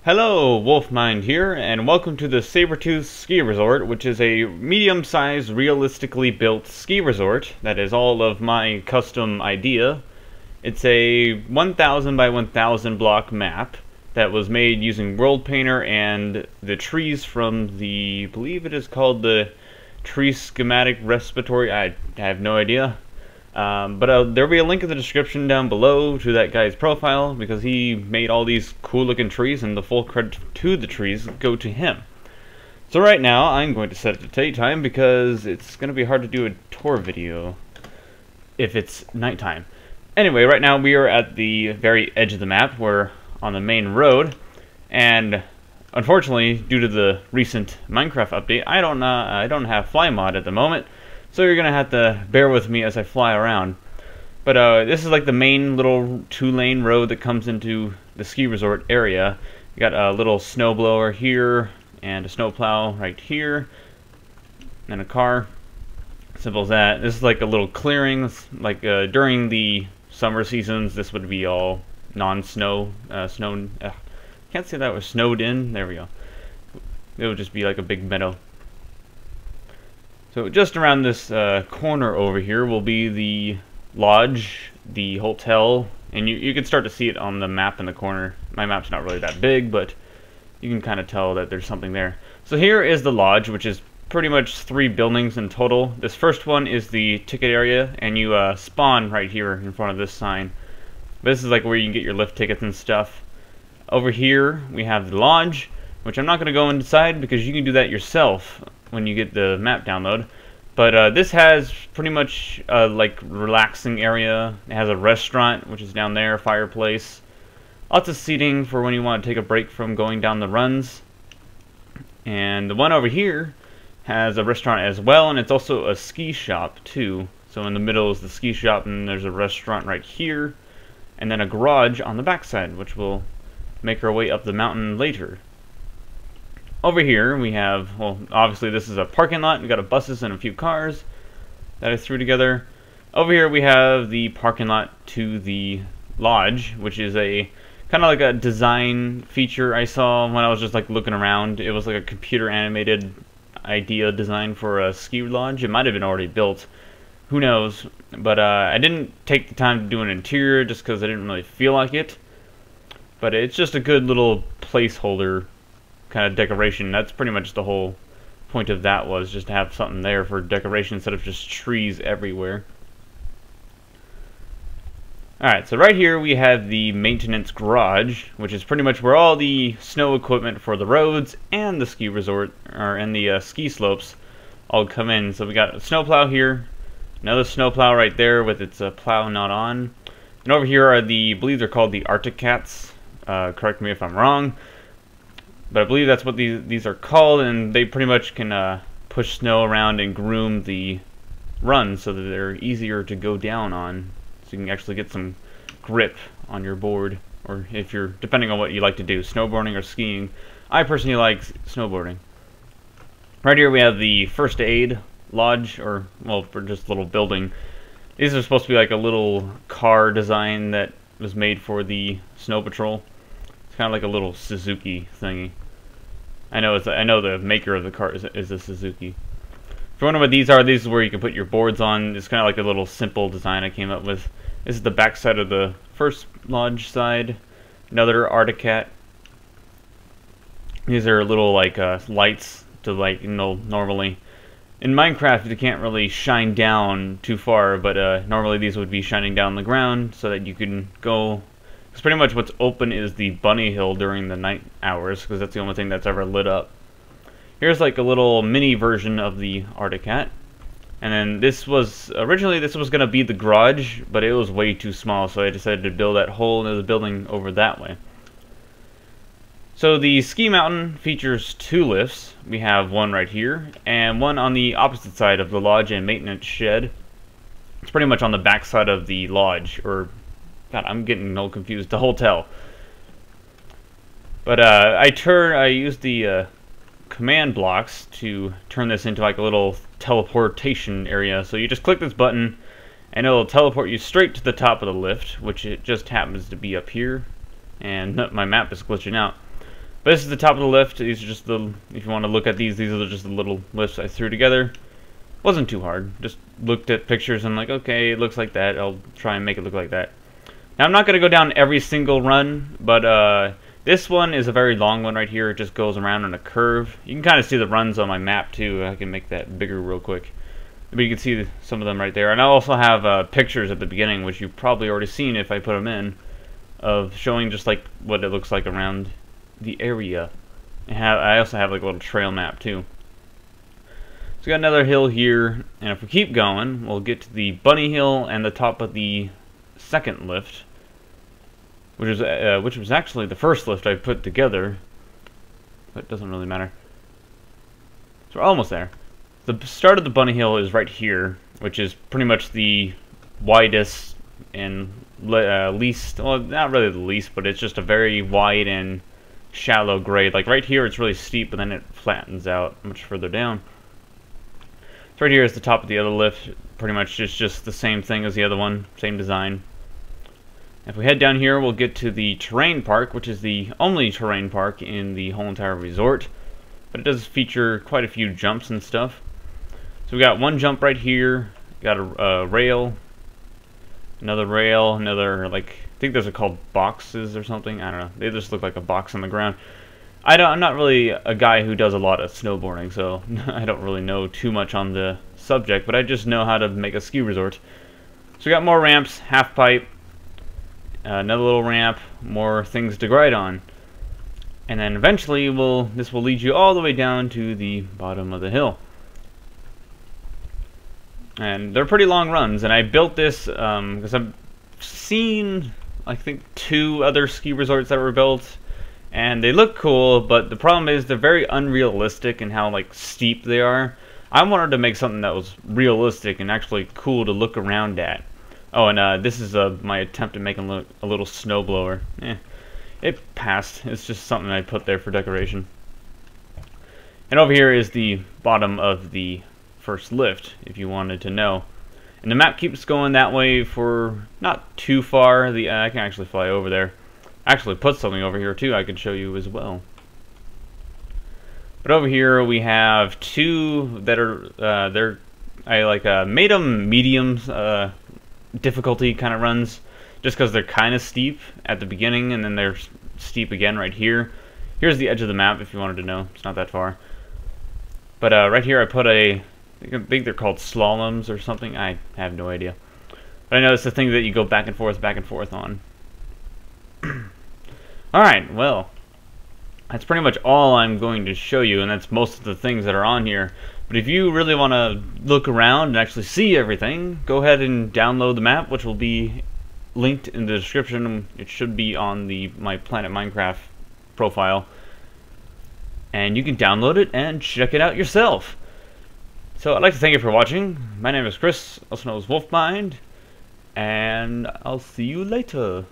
Hello, Wolfmined here, and welcome to the Sabertooth Ski Resort, which is a medium-sized, realistically built ski resort that is all of my custom idea. It's a 1000 by 1000 block map that was made using World Painter and the trees from the, I believe it is called the Tree Schematic Respiratory, I have no idea. But there'll be a link in the description down below to that guy's profile because he made all these cool looking trees and the full credit to the trees go to him. So right now I'm going to set it to daytime because it's going to be hard to do a tour video if it's nighttime. Anyway, right now we are at the very edge of the map. We're on the main road, and unfortunately due to the recent Minecraft update I don't have fly mod at the moment. So you're gonna have to bear with me as I fly around. But this is like the main little 2-lane road that comes into the ski resort area. You got a little snowblower here and a snowplow right here, and a car. Simple as that. This is like a little clearing. Like during the summer seasons, this would be all non-snow. Can't say that was snowed in. There we go. It would just be like a big meadow. So just around this corner over here will be the lodge, the hotel, and you can start to see it on the map in the corner. My map's not really that big, but you can kind of tell that there's something there. So here is the lodge, which is pretty much 3 buildings in total. This first one is the ticket area, and you spawn right here in front of this sign. This is like where you can get your lift tickets and stuff. Over here we have the lodge, which I'm not going to go inside because you can do that yourself when you get the map download. But this has pretty much like relaxing area. It has a restaurant, which is down there, fireplace, lots of seating for when you want to take a break from going down the runs. And the one over here has a restaurant as well, and it's also a ski shop too. So in the middle is the ski shop, and there's a restaurant right here, and then a garage on the backside, which will make our way up the mountain later. Over here we have, well, obviously this is a parking lot. We got a buses and a few cars that I threw together. Over here we have the parking lot to the lodge, which is a kind of like a design feature I saw when I was just like looking around. It was like a computer animated idea design for a ski lodge. It might have been already built, who knows, but I didn't take the time to do an interior just because I didn't really feel like it. But it's just a good little placeholder kind of decoration. That's pretty much the whole point of that, was just to have something there for decoration instead of just trees everywhere. Alright, so right here we have the maintenance garage, which is pretty much where all the snow equipment for the roads and the ski resort, or and the ski slopes, all come in. So we got a snowplow here, another snowplow right there with its plow not on, and over here are the, I believe they're called the Arctic Cats. Correct me if I'm wrong. But I believe that's what these are called, and they pretty much can push snow around and groom the runs so that they're easier to go down on, so you can actually get some grip on your board, or if you're, depending on what you like to do, snowboarding or skiing. I personally like snowboarding. Right here we have the first aid lodge, or, well, for just a little building. These are supposed to be like a little car design that was made for the snow patrol. It's kind of like a little Suzuki thingy. I know the maker of the car is a Suzuki. If you wonder what these are, these is where you can put your boards on. It's kind of like a little simple design I came up with. This is the back side of the first lodge side. Another Arctic Cat. These are little like lights to, like, you know, normally in Minecraft you can't really shine down too far, but normally these would be shining down the ground so that you can go. Because pretty much what's open is the bunny hill during the night hours, because that's the only thing that's ever lit up. Here's like a little mini version of the Arctic Cat. And then this was, originally this was going to be the garage, but it was way too small, so I decided to build that whole other building over that way. So the ski mountain features 2 lifts. We have one right here, and one on the opposite side of the lodge and maintenance shed. It's pretty much on the back side of the lodge, or God, I'm getting all confused. The hotel. But I used the command blocks to turn this into like a little teleportation area. So you just click this button, and it'll teleport you straight to the top of the lift, which it just happens to be up here. And my map is glitching out. But this is the top of the lift. These are just the, if you want to look at these are just the little lifts I threw together. Wasn't too hard. Just looked at pictures and like, okay, it looks like that. I'll try and make it look like that. Now I'm not going to go down every single run, but this one is a very long one right here. It just goes around on a curve. You can kind of see the runs on my map too. I can make that bigger real quick. But you can see some of them right there. And I also have pictures at the beginning, which you've probably already seen if I put them in, of showing just like what it looks like around the area. I also have like a little trail map too. So we got another hill here, and if we keep going, we'll get to the bunny hill and the top of the second lift, which was actually the first lift I put together, but it doesn't really matter. So we're almost there. The start of the bunny hill is right here, which is pretty much the widest and least, well, not really the least, but it's just a very wide and shallow grade. Like right here it's really steep, but then it flattens out much further down. So right here is the top of the other lift, pretty much just the same thing as the other one, same design. If we head down here, we'll get to the terrain park, which is the only terrain park in the whole entire resort, but it does feature quite a few jumps and stuff. So we got one jump right here, got a rail, another, like, I think those are called boxes or something, I don't know, they just look like a box on the ground. I'm not really a guy who does a lot of snowboarding, so I don't really know too much on the subject, but I just know how to make a ski resort. So we got more ramps, half pipe, another little ramp, more things to glide on. And then eventually this will lead you all the way down to the bottom of the hill. And they're pretty long runs, and I built this because I've seen, I think, 2 other ski resorts that were built, and they look cool, but the problem is they're very unrealistic in how like steep they are. I wanted to make something that was realistic and actually cool to look around at. Oh, and this is my attempt at making a little snowblower. It passed. It's just something I put there for decoration. And over here is the bottom of the first lift, if you wanted to know. And the map keeps going that way for not too far. I can actually fly over there. Actually put something over here too I could show you as well. But over here we have 2 that are I made them medium difficulty kind of runs, just because they're kind of steep at the beginning and then they're steep again right here. Here's the edge of the map if you wanted to know. It's not that far. But right here I put I think they're called slaloms or something. I have no idea. But I know it's the thing that you go back and forth on. Alright, well, that's pretty much all I'm going to show you, and that's most of the things that are on here. But if you really want to look around and actually see everything, go ahead and download the map, which will be linked in the description. It should be on my Planet Minecraft profile. And you can download it and check it out yourself. So I'd like to thank you for watching. My name is Chris, also known as Wolfmined, and I'll see you later.